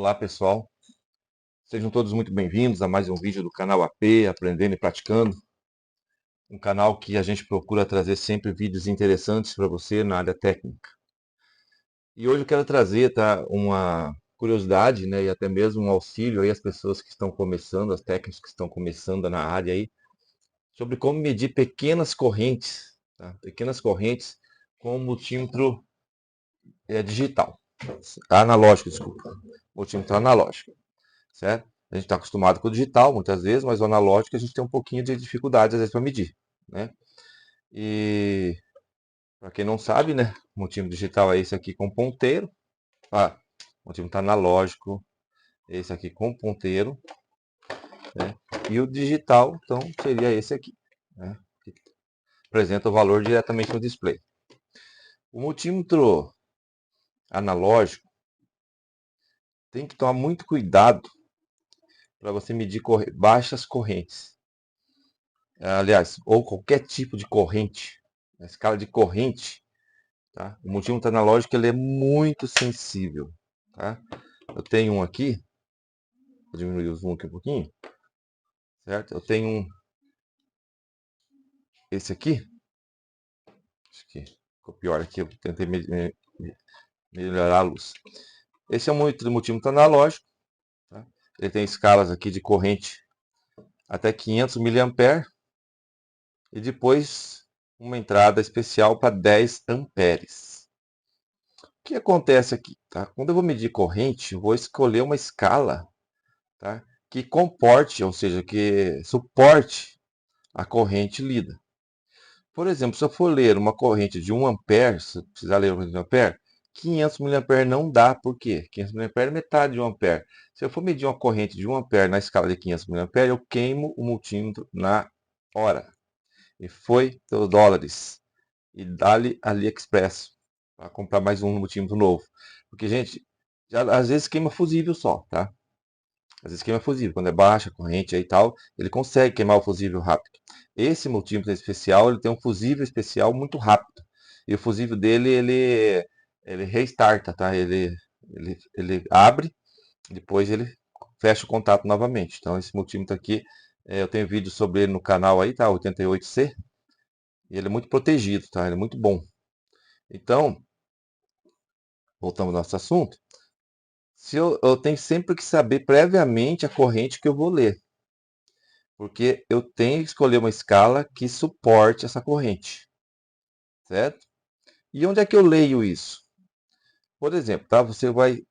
Olá pessoal, sejam todos muito bem-vindos a mais um vídeo do canal AP, Aprendendo e Praticando. Um canal que a gente procura trazer sempre vídeos interessantes para você na área técnica. E hoje eu quero trazer uma curiosidade, né, e até mesmo um auxílio aí às pessoas que estão começando, as técnicos que estão começando na área aí, sobre como medir pequenas correntes, tá? Pequenas correntes com multímetro digital, analógico, desculpa, multímetro analógico. Certo? A gente está acostumado com o digital muitas vezes, mas o analógico a gente tem um pouquinho de dificuldade às vezes para medir, né? E para quem não sabe, né, o multímetro digital é esse aqui com ponteiro. O multímetro analógico é esse aqui com ponteiro, né? E o digital, então, seria esse aqui, né? Que apresenta o valor diretamente no display. O multímetro analógico tem que tomar muito cuidado para você medir baixas correntes. Aliás, ou qualquer tipo de corrente, a escala de corrente, tá? O multímetro analógico ele é muito sensível, tá? Eu tenho um aqui, vou diminuir o zoom aqui um pouquinho, certo? Eu tenho esse aqui, acho que ficou pior aqui, eu tentei melhorar a luz. Esse é um multímetro analógico, tá? Ele tem escalas aqui de corrente até 500 mA e depois uma entrada especial para 10 amperes. O que acontece aqui? Tá? Quando eu vou medir corrente, eu vou escolher uma escala, tá, que comporte, ou seja, que suporte a corrente lida. Por exemplo, se eu for ler uma corrente de 1 ampere, se eu precisar ler uma corrente de 1 ampere, 500 mA não dá, por quê? 500 mA é metade de 1 ampere. Se eu for medir uma corrente de 1 ampere na escala de 500 mA, eu queimo o multímetro na hora. E foi pelos dólares. E dá-lhe AliExpress para comprar mais um multímetro novo. Porque, gente, às vezes queima fusível só, tá? Às vezes queima fusível. Quando é baixa a corrente aí e tal, ele consegue queimar o fusível rápido. Esse multímetro especial, ele tem um fusível especial muito rápido. E o fusível dele, ele restarta, tá? Ele abre, depois ele fecha o contato novamente. Então, esse multímetro aqui, eu tenho vídeo sobre ele no canal aí, tá? 88C. E ele é muito protegido, tá? Ele é muito bom. Então, voltamos ao nosso assunto. Se eu tenho sempre que saber previamente a corrente que eu vou ler. Porque eu tenho que escolher uma escala que suporte essa corrente. Certo? E onde é que eu leio isso? Por exemplo, tá? Você vai...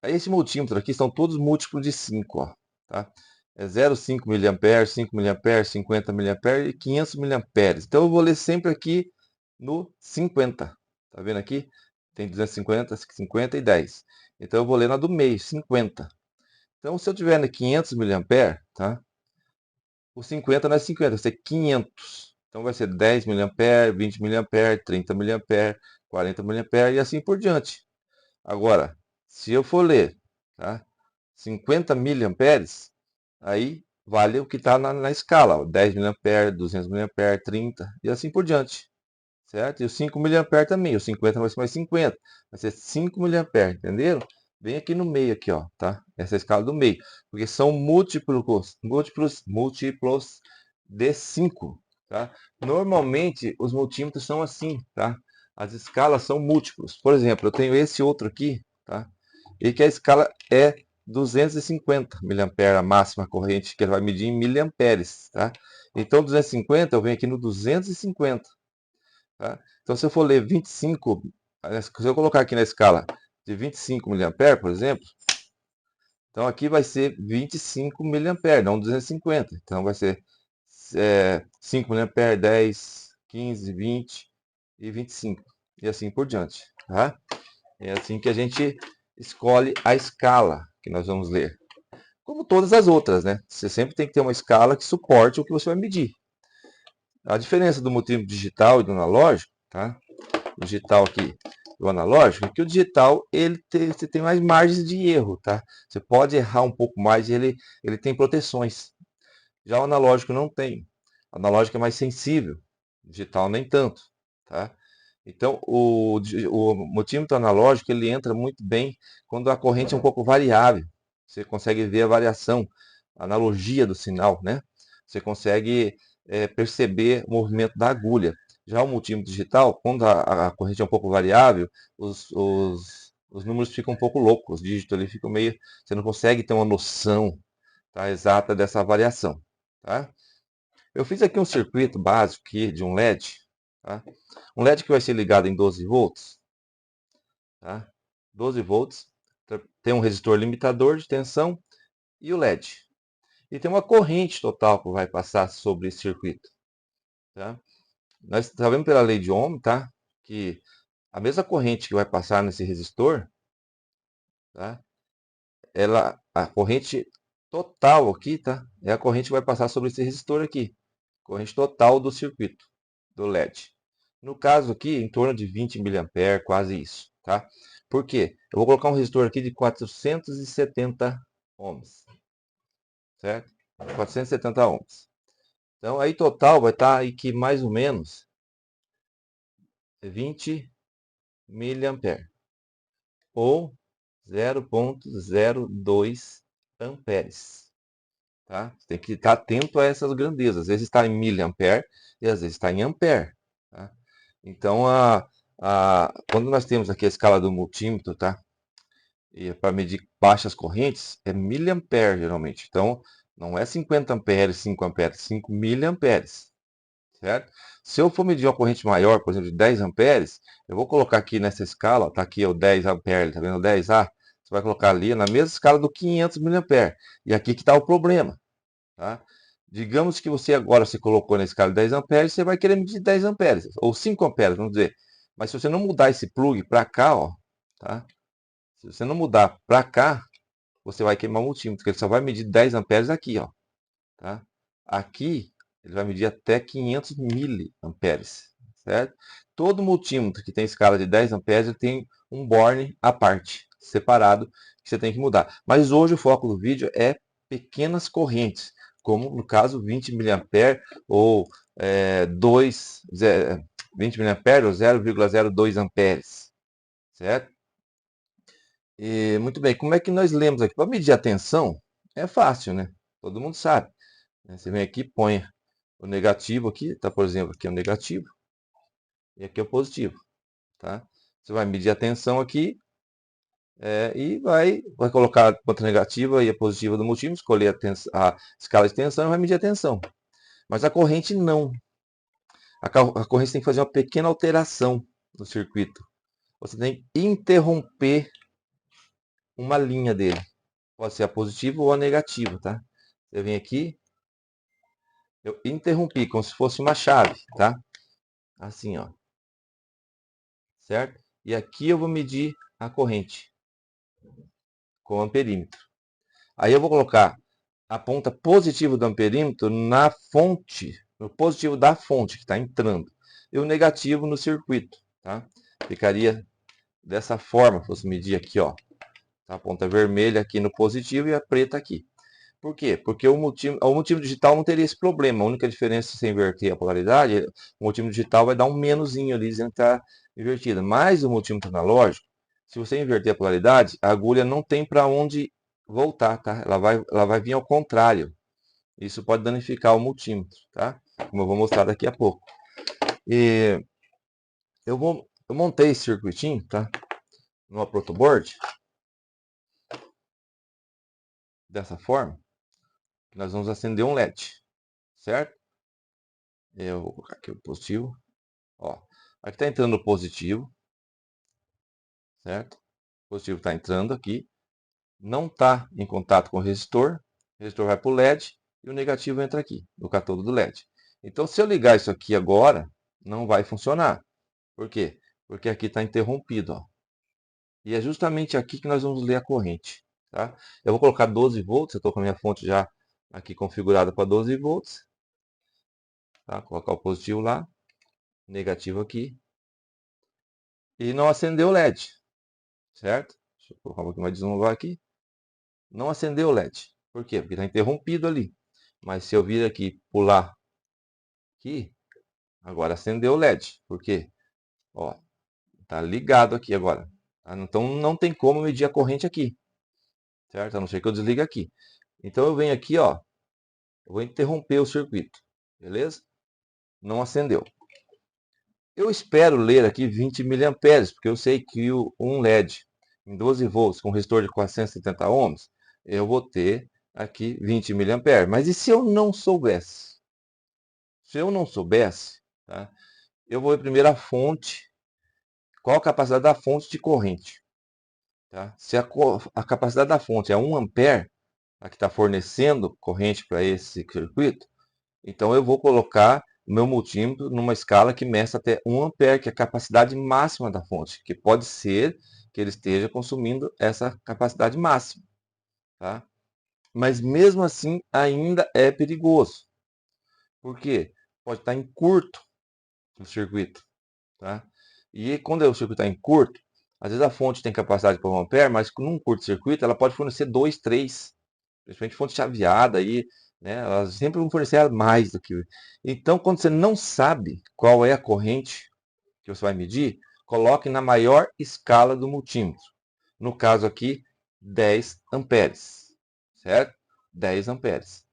Esse multímetro aqui são todos múltiplos de 5, ó, tá? É 0,5 mA, 5 mA, 50 mA e 500 mA. Então eu vou ler sempre aqui no 50. Tá vendo aqui? Tem 250, 50 e 10. Então eu vou ler na do meio, 50. Então se eu tiver no 500 mA, tá? O 50 não é 50, vai ser 500. Então vai ser 10 mA, 20 mA, 30 mA, 40 mA e assim por diante. Agora, se eu for ler, tá, 50 miliamperes, aí vale o que está na escala, ó, 10 miliamperes, 200 miliamperes, 30 e assim por diante. Certo? E o 5 miliamperes também, o 50 vai ser mais 50, vai ser 5 miliamperes, entenderam? Bem aqui no meio aqui, ó, tá? Essa é a escala do meio, porque são múltiplos de 5, tá? Normalmente os multímetros são assim, tá? As escalas são múltiplos. Por exemplo, eu tenho esse outro aqui, tá? E que a escala é 250 miliamperes, a máxima corrente que ele vai medir em miliamperes, tá? Então 250 eu venho aqui no 250. Tá? Então, se eu for ler 25, se eu colocar aqui na escala de 25 miliamperes, por exemplo, então aqui vai ser 25 miliamperes, não 250. Então, vai ser 5 miliamperes, 10, 15, 20 e 25. E assim por diante. Tá? É assim que a gente escolhe a escala que nós vamos ler. Como todas as outras, né? Você sempre tem que ter uma escala que suporte o que você vai medir. A diferença do multímetro digital e do analógico, tá? O digital aqui e o analógico, é que o digital você tem mais margens de erro, tá? Você pode errar um pouco mais e ele tem proteções. Já o analógico não tem. O analógico é mais sensível, o digital nem tanto, tá? Então, o multímetro analógico ele entra muito bem quando a corrente é um pouco variável. Você consegue ver a variação, a analogia do sinal, né? Você consegue perceber o movimento da agulha. Já o multímetro digital, quando a corrente é um pouco variável, os números ficam um pouco loucos, os dígitos ali ficam meio... Você não consegue ter uma noção, tá, exata dessa variação. Tá? Eu fiz aqui um circuito básico aqui de um LED. Tá? Um LED que vai ser ligado em 12 volts. Tá? 12 volts. Tem um resistor limitador de tensão e o LED. E tem uma corrente total que vai passar sobre esse circuito. Tá? Nós sabemos pela lei de Ohm, tá? Que a mesma corrente que vai passar nesse resistor, tá? A corrente total aqui, tá? É a corrente que vai passar sobre esse resistor aqui. Corrente total do circuito, do LED. No caso aqui, em torno de 20 mA, quase isso, tá? Por quê? Eu vou colocar um resistor aqui de 470 ohms, certo? 470 ohms. Então, aí total vai estar aí que mais ou menos 20 mA ou 0,02 amperes. Tá? Tem que estar atento a essas grandezas. Às vezes está em miliampere e às vezes está em ampere. Tá? Então, quando nós temos aqui a escala do multímetro, tá? E para medir baixas correntes, é miliampere geralmente. Então, não é 50 amperes, 5 amperes, 5 miliamperes. Certo? Se eu for medir uma corrente maior, por exemplo, de 10 amperes, eu vou colocar aqui nessa escala, está aqui o 10 amperes, está vendo o 10A? Você vai colocar ali na mesma escala do 500 miliamperes. E aqui que está o problema. Tá? Digamos que você agora se colocou na escala de 10 amperes, você vai querer medir 10 amperes, ou 5 amperes, vamos dizer. Mas se você não mudar esse plug para cá, ó, tá? Se você não mudar para cá, você vai queimar o multímetro, porque ele só vai medir 10 amperes aqui, ó. Tá? Aqui, ele vai medir até 500 miliamperes, certo? Todo multímetro que tem escala de 10 amperes, ele tem um borne à parte, separado, que você tem que mudar. Mas hoje o foco do vídeo é pequenas correntes, como no caso 20 miliampere ou 20 miliampere ou 0,02 amperes, certo? E, muito bem, como é que nós lemos aqui? Para medir a tensão, é fácil, né? Todo mundo sabe. Você vem aqui, põe o negativo aqui, tá? Por exemplo, aqui é o negativo e aqui é o positivo, tá? Você vai medir a tensão aqui e vai colocar a ponta negativa e a positiva do multímetro, escolher a escala de tensão e vai medir a tensão. Mas a corrente não. A corrente tem que fazer uma pequena alteração no circuito. Você tem que interromper uma linha dele. Pode ser a positiva ou a negativa, tá? Você vem aqui, eu interrompi, como se fosse uma chave, tá? Assim, ó. Certo? E aqui eu vou medir a corrente com o amperímetro. Aí eu vou colocar a ponta positiva do amperímetro na fonte, no positivo da fonte que está entrando, e o negativo no circuito. Tá? Ficaria dessa forma, fosse medir aqui, ó, a ponta vermelha aqui no positivo e a preta aqui. Por quê? Porque o multímetro digital não teria esse problema. A única diferença se você inverter a polaridade, o multímetro digital vai dar um menuzinho ali dizendo que está invertida. Mas o multímetro analógico, se você inverter a polaridade, a agulha não tem para onde voltar, tá? Ela vai vir ao contrário. Isso pode danificar o multímetro, tá? Como eu vou mostrar daqui a pouco. E eu montei esse circuitinho, tá? Numa protoboard. Dessa forma, nós vamos acender um LED, certo? Eu vou colocar aqui o positivo. Ó, aqui está entrando o positivo, certo? O positivo está entrando aqui, não está em contato com o resistor vai para o LED e o negativo entra aqui, no catodo do LED. Então, se eu ligar isso aqui agora, não vai funcionar. Por quê? Porque aqui está interrompido, ó. E é justamente aqui que nós vamos ler a corrente, tá? Eu vou colocar 12 volts, eu estou com a minha fonte já aqui configurada para 12 volts, tá? Colocar o positivo lá, negativo aqui, e não acendeu o LED, certo? Deixa eu colocar um pouquinho mais de zoom aqui. Não acendeu o LED. Por quê? Porque está interrompido ali. Mas se eu vir aqui, pular aqui, agora acendeu o LED. Por quê? Ó, tá ligado aqui agora. Tá? Então não tem como medir a corrente aqui, certo? A não ser que eu desligue aqui. Então eu venho aqui, ó, eu vou interromper o circuito, beleza? Não acendeu. Eu espero ler aqui 20 mA, porque eu sei que um LED em 12 volts com resistor de 470 ohms, eu vou ter aqui 20 mA. Mas e se eu não soubesse? Se eu não soubesse, tá? Eu vou ver primeiro a fonte, qual a capacidade da fonte de corrente. Tá? Se a capacidade da fonte é 1 ampere, a que está fornecendo corrente para esse circuito, então eu vou colocar o meu multímetro numa escala que meça até 1 ampere, que é a capacidade máxima da fonte, que pode ser que ele esteja consumindo essa capacidade máxima. Tá? Mas mesmo assim ainda é perigoso. Por quê? Pode estar em curto o circuito. Tá? E quando o circuito está em curto, às vezes a fonte tem capacidade para 1 ampere, mas num curto-circuito ela pode fornecer 2, 3, principalmente fonte chaveada aí, né? Elas sempre vão fornecer mais do que. Então, quando você não sabe qual é a corrente que você vai medir, coloque na maior escala do multímetro. No caso aqui, 10 amperes, certo? 10 amperes.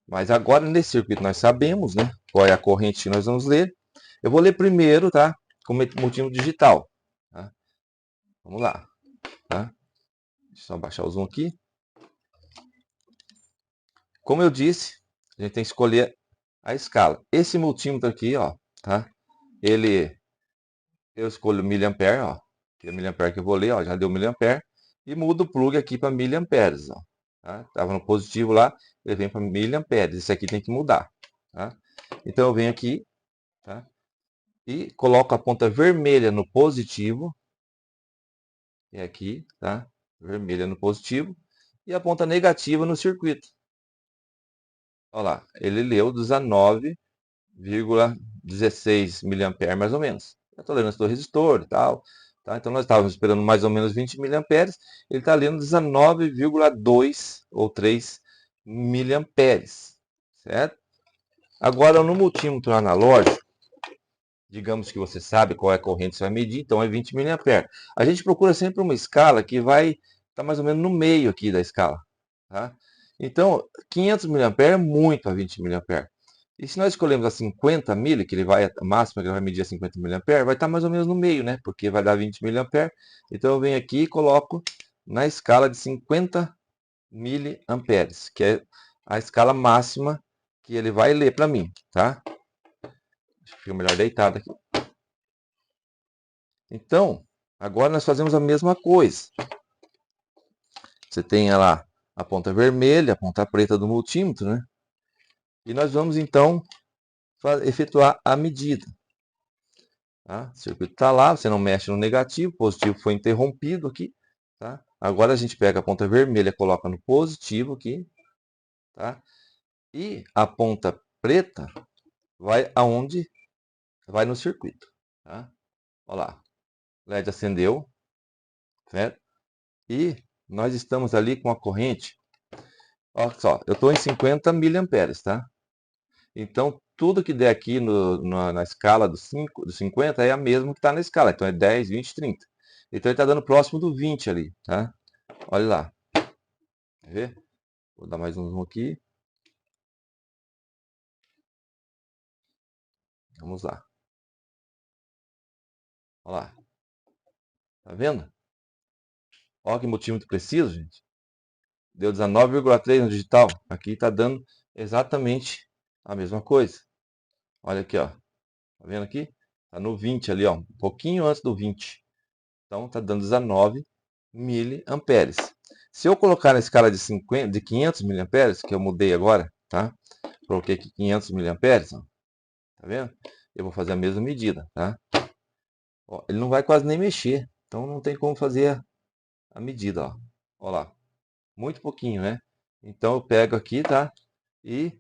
Mas agora nesse circuito nós sabemos, né, qual é a corrente que nós vamos ler. Eu vou ler primeiro, tá? Com multímetro digital. Tá? Vamos lá. Tá? Deixa eu só baixar o zoom aqui. Como eu disse, a gente tem que escolher a escala. Esse multímetro aqui, ó, tá? Eu escolho miliampere, ó. Que é miliampere que eu vou ler, ó, já deu miliampere. E mudo o plug aqui para miliamperes, ó. Tá? Tava no positivo lá, ele vem para miliamperes. Esse aqui tem que mudar, tá? Então eu venho aqui, tá? E coloco a ponta vermelha no positivo. E aqui, tá? Vermelha no positivo. E a ponta negativa no circuito. Olha lá, ele leu 19,16 miliamperes mais ou menos. A tolerância do resistor e tal. Tá? Então nós estávamos esperando mais ou menos 20 miliamperes. Ele está lendo 19,2 ou 3 miliamperes. Certo? Agora no multímetro analógico, digamos que você sabe qual é a corrente que você vai medir, então é 20 miliamperes. A gente procura sempre uma escala que vai estar mais ou menos no meio aqui da escala. Tá? Então, 500 miliamperes é muito a 20 miliamperes. E se nós escolhemos a 50 mili, que ele vai, a máxima que ele vai medir a 50 miliamperes, vai estar mais ou menos no meio, né? Porque vai dar 20 miliamperes. Então eu venho aqui e coloco na escala de 50 miliamperes, que é a escala máxima que ele vai ler para mim, tá? Acho que fica melhor deitado aqui. Então, agora nós fazemos a mesma coisa. Você tem lá a ponta vermelha, a ponta preta do multímetro, né? E nós vamos então efetuar a medida. Tá? O circuito está lá, você não mexe no negativo, o positivo foi interrompido aqui. Tá? Agora a gente pega a ponta vermelha, coloca no positivo aqui. Tá? E a ponta preta vai aonde? Vai no circuito. Tá? Olha lá, o LED acendeu. Certo? E nós estamos ali com a corrente. Olha só, eu estou em 50 miliamperes, tá? Então, tudo que der aqui na escala do 50 é a mesma que está na escala. Então, é 10, 20, 30. Então, ele está dando próximo do 20 ali, tá? Olha lá. Quer ver? Vou dar mais um zoom aqui. Vamos lá. Olha lá. Tá vendo? Olha que multímetro preciso, gente. Deu 19,3 no digital. Aqui está dando exatamente a mesma coisa. Olha aqui, ó. Tá vendo aqui? Tá no 20 ali, ó. Um pouquinho antes do 20. Então, está dando 19 miliamperes. Se eu colocar na escala de 500 miliamperes, que eu mudei agora, tá? Coloquei aqui 500 miliamperes, ó. Tá vendo? Eu vou fazer a mesma medida, tá? Ó, ele não vai quase nem mexer, então não tem como fazer a medida, ó. Ó lá, muito pouquinho, né? Então eu pego aqui, tá? E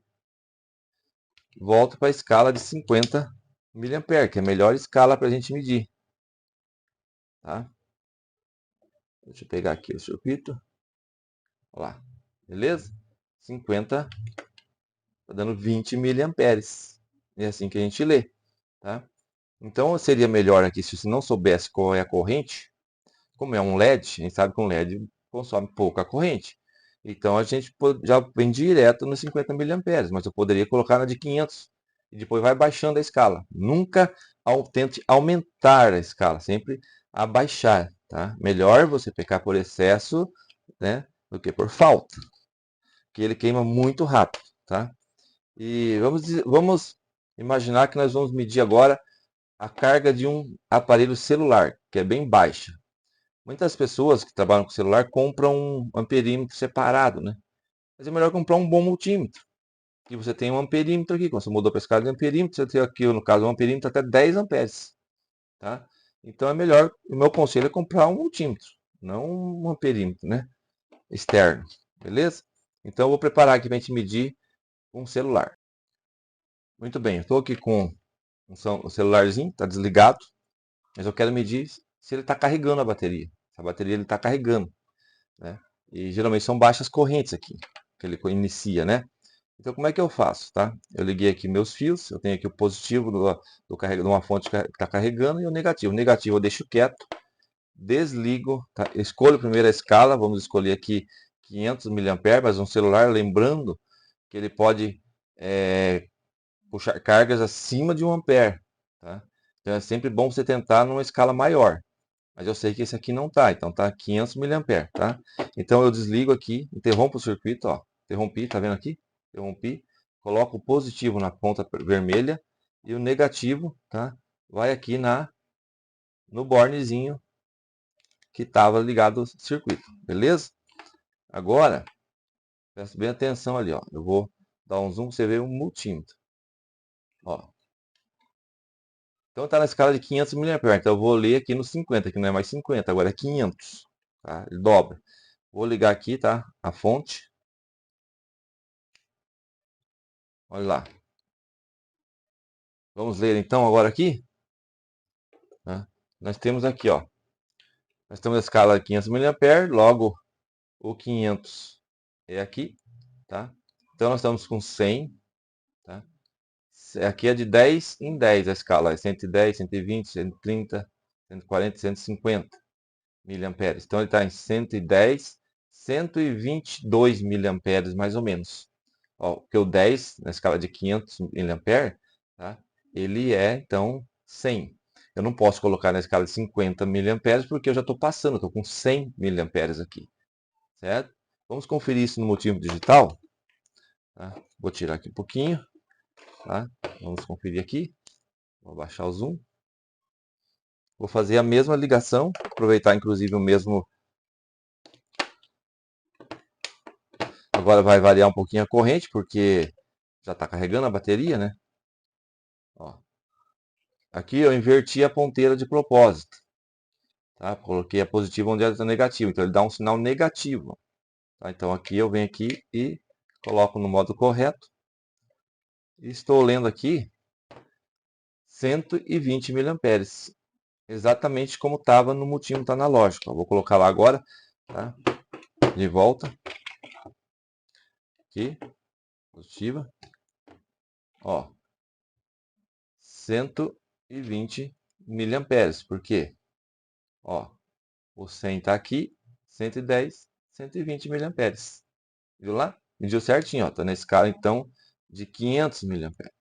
volto para a escala de 50 miliamperes, que é a melhor escala para a gente medir, tá? Deixa eu pegar aqui o circuito. Ó lá, beleza? 50, tá dando 20 miliamperes. É assim que a gente lê, tá? Então seria melhor aqui, se você não soubesse qual é a corrente, como é um LED, a gente sabe que um LED consome pouca corrente. Então a gente já vem direto nos 50 mA, mas eu poderia colocar na de 500 e depois vai baixando a escala. Nunca tente aumentar a escala, sempre abaixar, tá? Melhor você pecar por excesso, né, do que por falta, que ele queima muito rápido, tá? E vamos imaginar que nós vamos medir agora a carga de um aparelho celular, que é bem baixa. Muitas pessoas que trabalham com celular compram um amperímetro separado, né? Mas é melhor comprar um bom multímetro. Que você tem um amperímetro aqui. Quando você mudou para a escala de amperímetro, você tem aqui, no caso, um amperímetro até 10 amperes. Tá? Então é melhor, o meu conselho é comprar um multímetro, não um amperímetro, né? Externo. Beleza? Então eu vou preparar aqui para a gente medir um celular. Muito bem, eu estou aqui com um celularzinho, está desligado, mas eu quero medir se ele está carregando a bateria. Se a bateria ele está carregando, né? E geralmente são baixas correntes aqui, que ele inicia, né? Então como é que eu faço, tá? Eu liguei aqui meus fios, eu tenho aqui o positivo de uma fonte que está carregando e o negativo. O negativo eu deixo quieto, desligo, tá? Escolho primeiro a escala, vamos escolher aqui 500 mA, mas um celular, lembrando que ele pode puxar cargas acima de 1 ampere, tá? Então é sempre bom você tentar numa escala maior. Mas eu sei que esse aqui não tá, então tá 500 mA, tá? Então eu desligo aqui, interrompo o circuito, ó. Interrompi, tá vendo aqui? Interrompi, coloco o positivo na ponta vermelha e o negativo, tá? Vai aqui no bornezinho que estava ligado ao circuito, beleza? Agora, presta bem atenção ali, ó. Eu vou dar um zoom, você vê um multímetro, ó. Então está na escala de 500 mA, então eu vou ler aqui no 50, que não é mais 50, agora é 500, tá? Ele dobra. Vou ligar aqui, tá? A fonte. Olha lá. Vamos ler então agora aqui. Tá? Nós temos aqui, ó. Nós temos a escala de 500 mA, logo o 500 é aqui, tá? Então nós estamos com 100, tá? Aqui é de 10 em 10 a escala, é 110, 120, 130, 140, 150 miliamperes. Então ele está em 110, 122 miliamperes mais ou menos. Ó, porque o 10 na escala de 500 miliamperes, tá? Ele é então 100. Eu não posso colocar na escala de 50 miliamperes porque eu já estou passando, estou com 100 miliamperes aqui, certo? Vamos conferir isso no multímetro digital. Tá? Vou tirar aqui um pouquinho, tá? Vamos conferir aqui. Vou baixar o zoom. Vou fazer a mesma ligação, aproveitar inclusive o mesmo. Agora vai variar um pouquinho a corrente, porque já está carregando a bateria, né? Ó. Aqui eu inverti a ponteira de propósito. Tá? Coloquei a positiva onde era negativa, então ele dá um sinal negativo. Tá? Então aqui eu venho aqui e coloco no modo correto. E estou lendo aqui 120 miliamperes. Exatamente como estava no multímetro analógico. Eu vou colocar lá agora, tá? De volta. Aqui, positiva. Ó, 120 miliamperes. Por quê? Ó, o 100 está aqui, 110, 120 miliamperes. Viu lá? Mediu certinho, ó. Está na escala, então, de 500 miliamperes.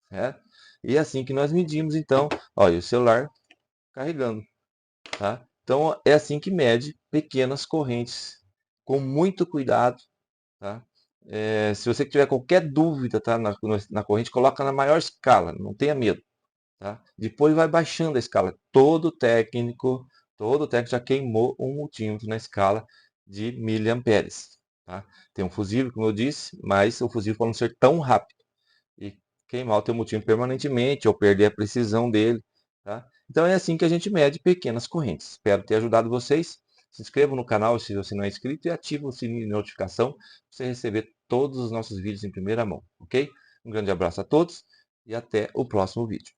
Certo? E é assim que nós medimos, então, ó, e o celular carregando. Tá? Então, é assim que mede pequenas correntes, com muito cuidado. Tá? Se você tiver qualquer dúvida, tá, na corrente, coloca na maior escala, não tenha medo. Tá? Depois vai baixando a escala. Todo técnico já queimou um multímetro na escala de miliamperes. Tá? Tem um fusível, como eu disse, mas o fusível pode não ser tão rápido e queimar o teu multímetro permanentemente ou perder a precisão dele. Tá? Então é assim que a gente mede pequenas correntes. Espero ter ajudado vocês. Se inscreva no canal se você não é inscrito e ative o sininho de notificação para você receber todos os nossos vídeos em primeira mão. Ok? Um grande abraço a todos e até o próximo vídeo.